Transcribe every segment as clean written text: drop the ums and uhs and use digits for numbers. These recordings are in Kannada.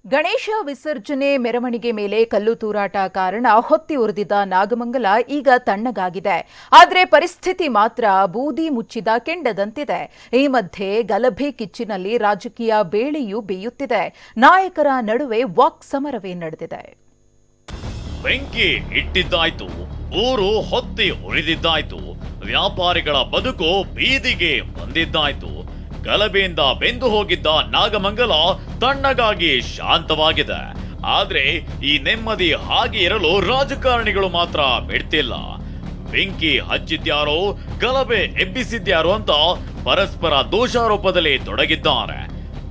ಗಣೇಶ ವಿಸರ್ಜನೆ ಮೆರವಣಿಗೆ ಮೇಲೆ ಕಲ್ಲು ತೂರಾಟ ಕಾರಣ ಹೊತ್ತಿ ಉರಿದಿದ್ದ ನಾಗಮಂಗಲ ಈಗ ತಣ್ಣಗಾಗಿದೆ. ಆದರೆ ಪರಿಸ್ಥಿತಿ ಮಾತ್ರ ಬೂದಿ ಮುಚ್ಚಿದ ಕೆಂಡದಂತಿದೆ. ಈ ಮಧ್ಯೆ ಗಲಭೆ ಕಿಚ್ಚಿನಲ್ಲಿ ರಾಜಕೀಯ ಬೇಳೆಯೂ ಬೇಯುತ್ತಿದೆ. ನಾಯಕರ ನಡುವೆ ವಾಕ್ ಸಮರವೇ ನಡೆದಿದೆ. ಬೆಂಕಿ ಇಟ್ಟಿದ್ದಾಯ್ತು, ಊರು ಹೊತ್ತಿ ಉರಿದಿದ್ದಾಯ್ತು, ವ್ಯಾಪಾರಿಗಳ ಬದುಕು ಬೀದಿಗೆ ಬಂದಿದ್ದಾಯ್ತು. ಗಲಭೆಯಿಂದ ಬೆಂದು ಹೋಗಿದ್ದ ನಾಗಮಂಗಲ ತಣ್ಣಗಾಗಿ ಶಾಂತವಾಗಿದೆ. ಆದ್ರೆ ಈ ನೆಮ್ಮದಿ ಹಾಗೆ ಇರಲು ರಾಜಕಾರಣಿಗಳು ಮಾತ್ರ ಬಿಡ್ತಿಲ್ಲ. ಬೆಂಕಿ ಹಚ್ಚಿದ್ಯಾರೋ, ಗಲಭೆ ಎಬ್ಬಿಸಿದ್ಯಾರೋ ಅಂತ ಪರಸ್ಪರ ದೋಷಾರೋಪದಲ್ಲಿ ತೊಡಗಿದ್ದಾರೆ.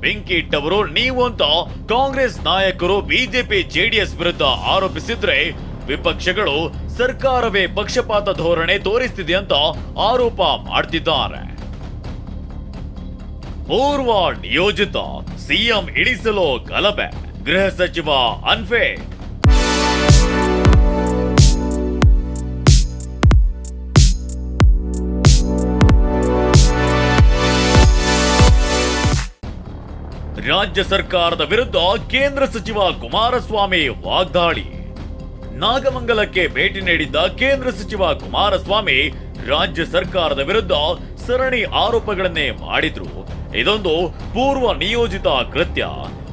ಬೆಂಕಿ ಇಟ್ಟವರು ನೀವು ಅಂತ ಕಾಂಗ್ರೆಸ್ ನಾಯಕರು ಬಿಜೆಪಿ ಜೆಡಿಎಸ್ ವಿರುದ್ಧ ಆರೋಪಿಸಿದ್ರೆ, ವಿಪಕ್ಷಗಳು ಸರ್ಕಾರವೇ ಪಕ್ಷಪಾತ ಧೋರಣೆ ತೋರಿಸ್ತಿದೆ ಅಂತ ಆರೋಪ ಮಾಡ್ತಿದ್ದಾರೆ. ಪೂರ್ವ ನಿಯೋಜಿತ ಸಿಎಂ ಇಳಿಸಲು ಗಲಭೆ, ಗೃಹ ಸಚಿವ ಅನ್ಫಿಟ್. ರಾಜ್ಯ ಸರ್ಕಾರದ ವಿರುದ್ಧ ಕೇಂದ್ರ ಸಚಿವ ಕುಮಾರಸ್ವಾಮಿ ವಾಗ್ದಾಳಿ. ನಾಗಮಂಗಲಕ್ಕೆ ಭೇಟಿ ನೀಡಿದ್ದ ಕೇಂದ್ರ ಸಚಿವ ಕುಮಾರಸ್ವಾಮಿ ರಾಜ್ಯ ಸರ್ಕಾರದ ವಿರುದ್ಧ ಸರಣಿ ಆರೋಪಗಳನ್ನೇ ಮಾಡಿದ್ರು. ಇದೊಂದು ಪೂರ್ವ ನಿಯೋಜಿತ ಕೃತ್ಯ.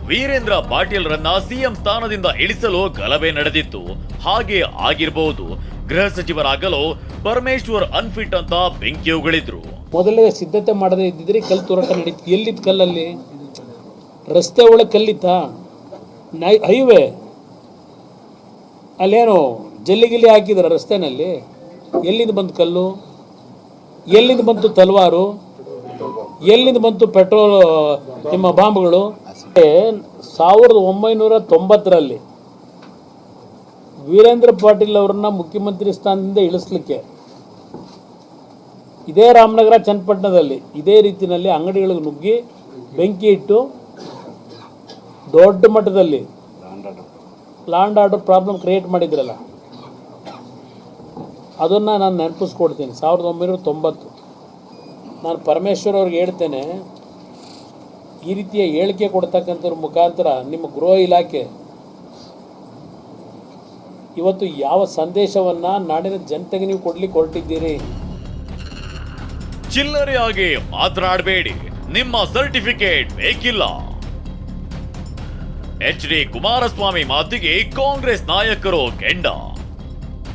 ವೀರೇಂದ್ರ ಪಾಟೀಲ್ರನ್ನ ಸಿಎಂ ಸ್ಥಾನದಿಂದ ಇಳಿಸಲು ಗಲಭೆ ನಡೆದಿತ್ತು, ಹಾಗೆ ಆಗಿರಬಹುದು. ಗೃಹ ಸಚಿವರಾಗಲು ಪರಮೇಶ್ವರ್ ಅನ್ಫಿಟ್ ಅಂತ ಬೆಂಕಿ ಉಗುಳಿದ್ರು. ಮೊದಲೇ ಸಿದ್ಧತೆ ಮಾಡದೇ ಇದ್ದಿದ್ರೆ ಕಲ್ಲು ತೂರಾಟ ನಡೀತು. ಎಲ್ಲಿತ್ತು ಕಲ್ಲಲ್ಲಿ? ರಸ್ತೆ ಒಳಗೆ ಕಲ್ಲಿತ್ತ? ಹೈವೇ ಅಲ್ಲೇನು ಜಲ್ಲಿಗಿಲ್ಲಿ ಹಾಕಿದ್ರ ರಸ್ತೆನಲ್ಲಿ? ಎಲ್ಲಿಂದ ಬಂತು ಕಲ್ಲು? ಎಲ್ಲಿಂದ ಬಂತು ತಲವಾರು? ಎಲ್ಲಿಂದ ಬಂತು ಪೆಟ್ರೋಲ್ ನಿಮ್ಮ ಬಾಂಬ್ಗಳು? 1990ರಲ್ಲಿ ವೀರೇಂದ್ರ ಪಾಟೀಲ್ ಅವರನ್ನ ಮುಖ್ಯಮಂತ್ರಿ ಸ್ಥಾನದಿಂದ ಇಳಿಸ್ಲಿಕ್ಕೆ ಇದೇ ರಾಮನಗರ ಚನ್ನಪಟ್ಟಣದಲ್ಲಿ ಇದೇ ರೀತಿಯಲ್ಲಿ ಅಂಗಡಿಗಳಿಗೆ ನುಗ್ಗಿ ಬೆಂಕಿ ಇಟ್ಟು ದೊಡ್ಡ ಮಟ್ಟದಲ್ಲಿ ಲ್ಯಾಂಡ್ ಆರ್ಡರ್ ಪ್ರಾಬ್ಲಮ್ ಕ್ರಿಯೇಟ್ ಮಾಡಿದ್ರಲ್ಲ, ಅದನ್ನು ನಾನು ನೆನಪಿಸ್ಕೊಡ್ತೀನಿ. 1990 ನಾನು ಪರಮೇಶ್ವರ್ ಅವ್ರಿಗೆ ಹೇಳ್ತೇನೆ, ಈ ರೀತಿಯ ಹೇಳಿಕೆ ಕೊಡ್ತಕ್ಕಂಥವ್ರ ಮುಖಾಂತರ ನಿಮ್ಮ ಗೃಹ ಇಲಾಖೆ ಇವತ್ತು ಯಾವ ಸಂದೇಶವನ್ನು ನಾಡಿನ ಜನತೆಗೆ ನೀವು ಕೊಡ್ಲಿಕ್ಕೆ ಹೊರಟಿದ್ದೀರಿ? ಚಿಲ್ಲರೆಯಾಗಿ ಮಾತನಾಡಬೇಡಿ, ನಿಮ್ಮ ಸರ್ಟಿಫಿಕೇಟ್ ಬೇಕಿಲ್ಲ. ಎಚ್.ಡಿ. ಕುಮಾರಸ್ವಾಮಿ ಮಾತಿಗೆ ಕಾಂಗ್ರೆಸ್ ನಾಯಕರು ಕೆಂಡ.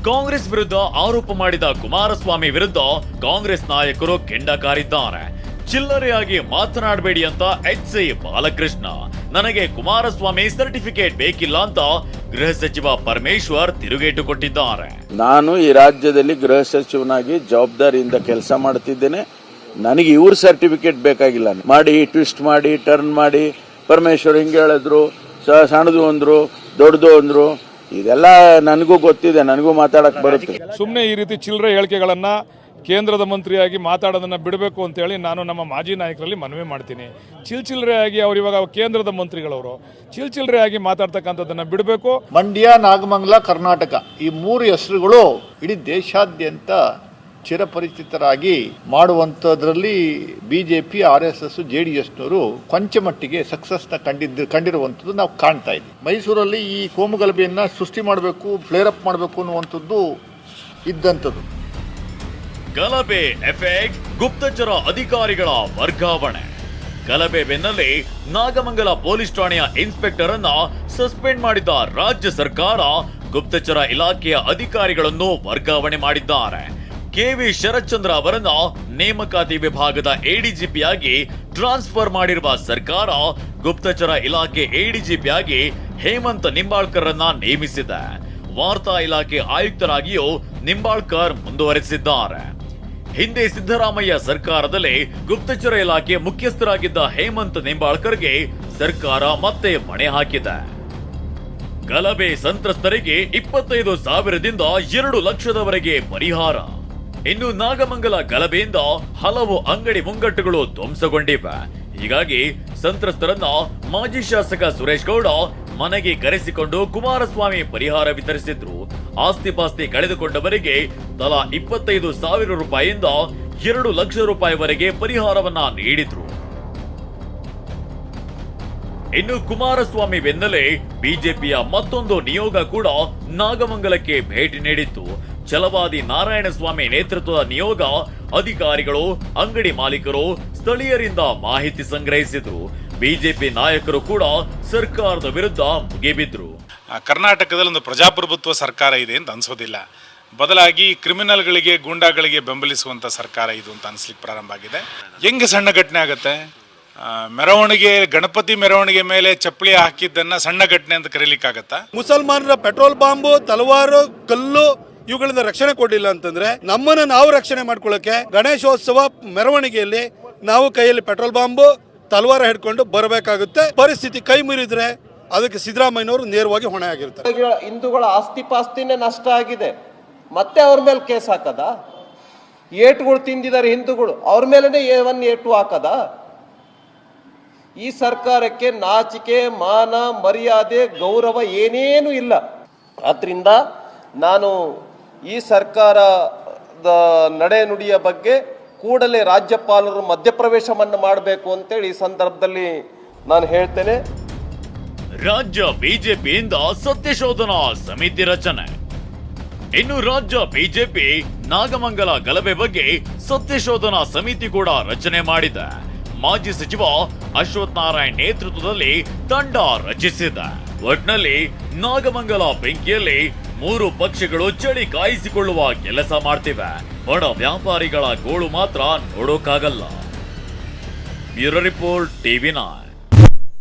ಕಾಂಗ್ರೆಸ್ ವಿರುದ್ಧ ಆರೋಪ ಮಾಡಿದ ಕುಮಾರಸ್ವಾಮಿ ವಿರುದ್ಧ ಕಾಂಗ್ರೆಸ್ ನಾಯಕರು ಕೆಂಡ ಕಾರಿದ್ದಾರೆ. ಚಿಲ್ಲರೆಯಾಗಿ ಮಾತನಾಡಬೇಡಿ ಅಂತ ಎಚ್.ಸಿ. ಬಾಲಕೃಷ್ಣ, ನನಗೆ ಕುಮಾರಸ್ವಾಮಿ ಸರ್ಟಿಫಿಕೇಟ್ ಬೇಕಿಲ್ಲ ಅಂತ ಗೃಹ ಸಚಿವ ಪರಮೇಶ್ವರ್ ತಿರುಗೇಟು ಕೊಟ್ಟಿದ್ದಾರೆ. ನಾನು ಈ ರಾಜ್ಯದಲ್ಲಿ ಗೃಹ ಸಚಿವನಾಗಿ ಜವಾಬ್ದಾರಿಯಿಂದ ಕೆಲಸ ಮಾಡ್ತಿದ್ದೇನೆ. ನನಗೆ ಇವ್ರ ಸರ್ಟಿಫಿಕೇಟ್ ಬೇಕಾಗಿಲ್ಲ. ಮಾಡಿ ಟ್ವಿಸ್ಟ್ ಮಾಡಿ ಟರ್ನ್ ಮಾಡಿ ಪರಮೇಶ್ವರ್ ಹಿಂಗೆ ಹೇಳಿದ್ರು, ಸಣ್ಣದು ಅಂದ್ರು, ದೊಡ್ಡದು ಅಂದ್ರು, ಇದೆಲ್ಲ ನನಗೂ ಗೊತ್ತಿದೆ, ನನಗೂ ಮಾತಾಡಕ್ ಬರುತ್ತೆ. ಸುಮ್ಮನೆ ಈ ರೀತಿ ಚಿಲ್ಲರೆ ಹೇಳಿಕೆಗಳನ್ನ ಕೇಂದ್ರದ ಮಂತ್ರಿಯಾಗಿ ಮಾತಾಡೋದನ್ನ ಬಿಡಬೇಕು ಅಂತೇಳಿ ನಾನು ನಮ್ಮ ಮಾಜಿ ನಾಯಕರಲ್ಲಿ ಮನವಿ ಮಾಡ್ತೀನಿ. ಚಿಲ್ಚಿಲ್ರೆಯಾಗಿ ಅವ್ರು ಇವಾಗ ಕೇಂದ್ರದ ಮಂತ್ರಿಗಳವರು ಚಿಲ್ಚಿಲ್ರೆಯಾಗಿ ಮಾತಾಡ್ತಕ್ಕಂಥದ್ದನ್ನ ಬಿಡಬೇಕು. ಮಂಡ್ಯ, ನಾಗಮಂಗಲ, ಕರ್ನಾಟಕ ಈ 3 ಹೆಸರುಗಳು ಇಡೀ ದೇಶಾದ್ಯಂತ ಚಿರಪರಿಚಿತರಾಗಿ ಮಾಡುವಂಥದ್ರಲ್ಲಿ ಬಿಜೆಪಿ, RSS, JDSನವರು ಕೊಂಚ ಮಟ್ಟಿಗೆ ಸಕ್ಸಸ್ನ ಕಂಡಿರುವಂಥದ್ದು ನಾವು ಕಾಣ್ತಾ ಇದ್ದೀವಿ. ಮೈಸೂರಲ್ಲಿ ಈ ಕೋಮುಗಲಭೆಯನ್ನು ಸೃಷ್ಟಿ ಮಾಡಬೇಕು, ಫ್ಲೇರಪ್ ಮಾಡಬೇಕು ಅನ್ನುವಂಥದ್ದು ಇದ್ದಂಥದ್ದು. ಗಲಭೆ ಎಫೆಕ್ಟ್, ಗುಪ್ತಚರ ಅಧಿಕಾರಿಗಳ ವರ್ಗಾವಣೆ. ಗಲಭೆ ಬೆನ್ನಲ್ಲೇ ನಾಗಮಂಗಲ ಪೊಲೀಸ್ ಠಾಣೆಯ ಇನ್ಸ್ಪೆಕ್ಟರ್ ಅನ್ನ ಸಸ್ಪೆಂಡ್ ಮಾಡಿದ ರಾಜ್ಯ ಸರ್ಕಾರ ಗುಪ್ತಚರ ಇಲಾಖೆಯ ಅಧಿಕಾರಿಗಳನ್ನು ವರ್ಗಾವಣೆ ಮಾಡಿದ್ದಾರೆ. KV ಶರತ್ಚಂದ್ರ ಅವರನ್ನ ನೇಮಕಾತಿ ವಿಭಾಗದ ADGPಯಾಗಿ ಟ್ರಾನ್ಸ್ಫರ್ ಮಾಡಿರುವ ಸರ್ಕಾರ ಗುಪ್ತಚರ ಇಲಾಖೆ ADGPಯಾಗಿ ಹೇಮಂತ್ ನಿಂಬಾಳ್ಕರ್ ಅನ್ನ ನೇಮಿಸಿದೆ. ವಾರ್ತಾ ಇಲಾಖೆ ಆಯುಕ್ತರಾಗಿಯೂ ನಿಂಬಾಳ್ಕರ್ ಮುಂದುವರೆಸಿದ್ದಾರೆ. ಹಿಂದೆ ಸಿದ್ದರಾಮಯ್ಯ ಸರ್ಕಾರದಲ್ಲೇ ಗುಪ್ತಚರ ಇಲಾಖೆ ಮುಖ್ಯಸ್ಥರಾಗಿದ್ದ ಹೇಮಂತ್ ನಿಂಬಾಳ್ಕರ್ಗೆ ಸರ್ಕಾರ ಮತ್ತೆ ಮಣೆ ಹಾಕಿದೆ. ಗಲಭೆ ಸಂತ್ರಸ್ತರಿಗೆ 25,000ದಿಂದ 2 ಲಕ್ಷದವರೆಗೆ ಪರಿಹಾರ. ಇನ್ನು ನಾಗಮಂಗಲ ಗಲಭೆಯಿಂದ ಹಲವು ಅಂಗಡಿ ಮುಂಗಟ್ಟುಗಳು ಧ್ವಂಸಗೊಂಡಿವೆ. ಹೀಗಾಗಿ ಸಂತ್ರಸ್ತರನ್ನ ಮಾಜಿ ಶಾಸಕ ಸುರೇಶ್ ಗೌಡ ಮನೆಗೆ ಕರೆಸಿಕೊಂಡು ಕುಮಾರಸ್ವಾಮಿ ಪರಿಹಾರ ವಿತರಿಸಿದ್ರು. ಆಸ್ತಿ ಪಾಸ್ತಿ ಕಳೆದುಕೊಂಡವರಿಗೆ ತಲಾ 25,000 ರೂಪಾಯಿಯಿಂದ 2 ಲಕ್ಷ ರೂಪಾಯಿವರೆಗೆ ಪರಿಹಾರವನ್ನ ನೀಡಿದ್ರು. ಇನ್ನು ಕುಮಾರಸ್ವಾಮಿ ಬೆನ್ನಲ್ಲೇ ಬಿಜೆಪಿಯ ಮತ್ತೊಂದು ನಿಯೋಗ ಕೂಡ ನಾಗಮಂಗಲಕ್ಕೆ ಭೇಟಿ ನೀಡಿತ್ತು. ಛಲವಾದಿ ನಾರಾಯಣಸ್ವಾಮಿ ನೇತೃತ್ವದ ನಿಯೋಗ ಅಧಿಕಾರಿಗಳು, ಅಂಗಡಿ ಮಾಲೀಕರು, ಸ್ಥಳೀಯರಿಂದ ಮಾಹಿತಿ ಸಂಗ್ರಹಿಸಿದ್ರು. ಬಿಜೆಪಿ ನಾಯಕರು ಕೂಡ ಸರ್ಕಾರದ ವಿರುದ್ಧ ಮುಗಿಬಿದ್ರು. ಕರ್ನಾಟಕದಲ್ಲಿ ಒಂದು ಪ್ರಜಾಪ್ರಭುತ್ವ ಸರ್ಕಾರ ಇದೆ ಅಂತ ಅನ್ಸೋದಿಲ್ಲ. ಬದಲಾಗಿ ಕ್ರಿಮಿನಲ್ಗಳಿಗೆ, ಗೂಂಡಾಗಳಿಗೆ ಬೆಂಬಲಿಸುವಂಥ ಸರ್ಕಾರ ಇದು ಅಂತ ಅನಿಸ್ಲಿಕ್ಕೆ ಪ್ರಾರಂಭ ಆಗಿದೆ. ಹೆಂಗೆ ಸಣ್ಣ ಘಟನೆ ಆಗುತ್ತೆ? ಮೆರವಣಿಗೆ, ಗಣಪತಿ ಮೆರವಣಿಗೆ ಮೇಲೆ ಚಪ್ಪಲಿ ಹಾಕಿದ್ದನ್ನ ಸಣ್ಣ ಘಟನೆ ಅಂತ ಕರೀಲಿಕ್ಕಾಗತ್ತಾ? ಮುಸಲ್ಮಾನರ ಪೆಟ್ರೋಲ್ ಬಾಂಬು, ತಲವಾರು, ಕಲ್ಲು ಇವುಗಳಿಂದ ರಕ್ಷಣೆ ಕೊಡಲಿಲ್ಲ ಅಂತಂದ್ರೆ ನಮ್ಮನ್ನು ನಾವು ರಕ್ಷಣೆ ಮಾಡ್ಕೊಳ್ಳೋಕೆ ಗಣೇಶೋತ್ಸವ ಮೆರವಣಿಗೆಯಲ್ಲಿ ನಾವು ಕೈಯಲ್ಲಿ ಪೆಟ್ರೋಲ್ ಬಾಂಬು, ತಲವಾರ ಹಿಡ್ಕೊಂಡು ಬರಬೇಕಾಗುತ್ತೆ. ಪರಿಸ್ಥಿತಿ ಕೈ ಮೀರಿದ್ರೆ ಅದಕ್ಕೆ ಸಿದ್ದರಾಮಯ್ಯನವರು ನೇರವಾಗಿ ಹೊಣೆ ಆಗಿರ್ತಾರೆ. ಹಿಂದೂಗಳ ಆಸ್ತಿ ಪಾಸ್ತಿನೇ ನಷ್ಟ ಆಗಿದೆ, ಮತ್ತೆ ಅವ್ರ ಮೇಲೆ ಕೇಸ್ ಹಾಕದ? ಏಟುಗಳು ತಿಂದಿದ್ದಾರೆ ಹಿಂದೂಗಳು, ಅವ್ರ ಮೇಲೆನೆ ಏಟು ಹಾಕದ? ಈ ಸರ್ಕಾರಕ್ಕೆ ನಾಚಿಕೆ, ಮಾನ, ಮರ್ಯಾದೆ, ಗೌರವ ಏನೇನು ಇಲ್ಲ. ಆದ್ರಿಂದ ನಾನು ಈ ಸರ್ಕಾರದ ನಡೆನುಡಿಯ ಬಗ್ಗೆ ಕೂಡಲೇ ರಾಜ್ಯಪಾಲರು ಮಧ್ಯಪ್ರವೇಶವನ್ನು ಮಾಡಬೇಕು ಅಂತೇಳಿ ಈ ಸಂದರ್ಭದಲ್ಲಿ ನಾನು ಹೇಳ್ತೇನೆ. ರಾಜ್ಯ ಬಿಜೆಪಿಯಿಂದ ಸತ್ಯಶೋಧನಾ ಸಮಿತಿ ರಚನೆ. ಇನ್ನು ರಾಜ್ಯ ಬಿಜೆಪಿ ನಾಗಮಂಗಲ ಗಲಭೆ ಬಗ್ಗೆ ಸತ್ಯಶೋಧನಾ ಸಮಿತಿ ಕೂಡ ರಚನೆ ಮಾಡಿದೆ. ಮಾಜಿ ಸಚಿವ ಅಶ್ವಥ್ ನಾರಾಯಣ್ ನೇತೃತ್ವದಲ್ಲಿ ತಂಡ ರಚಿಸಿದೆ. ಒಟ್ನಲ್ಲಿ ನಾಗಮಂಗಲ ಬೆಂಕಿಯಲ್ಲಿ 3 ಪಕ್ಷಗಳು ಚಳಿ ಕಾಯಿಸಿಕೊಳ್ಳುವ ಕೆಲಸ ಮಾಡ್ತಿವೆ. ಬಡ ವ್ಯಾಪಾರಿಗಳ ಗೋಳು ಮಾತ್ರ ನೋಡೋಕ್ಕಾಗಲ್ಲ. Bureau report, TV9.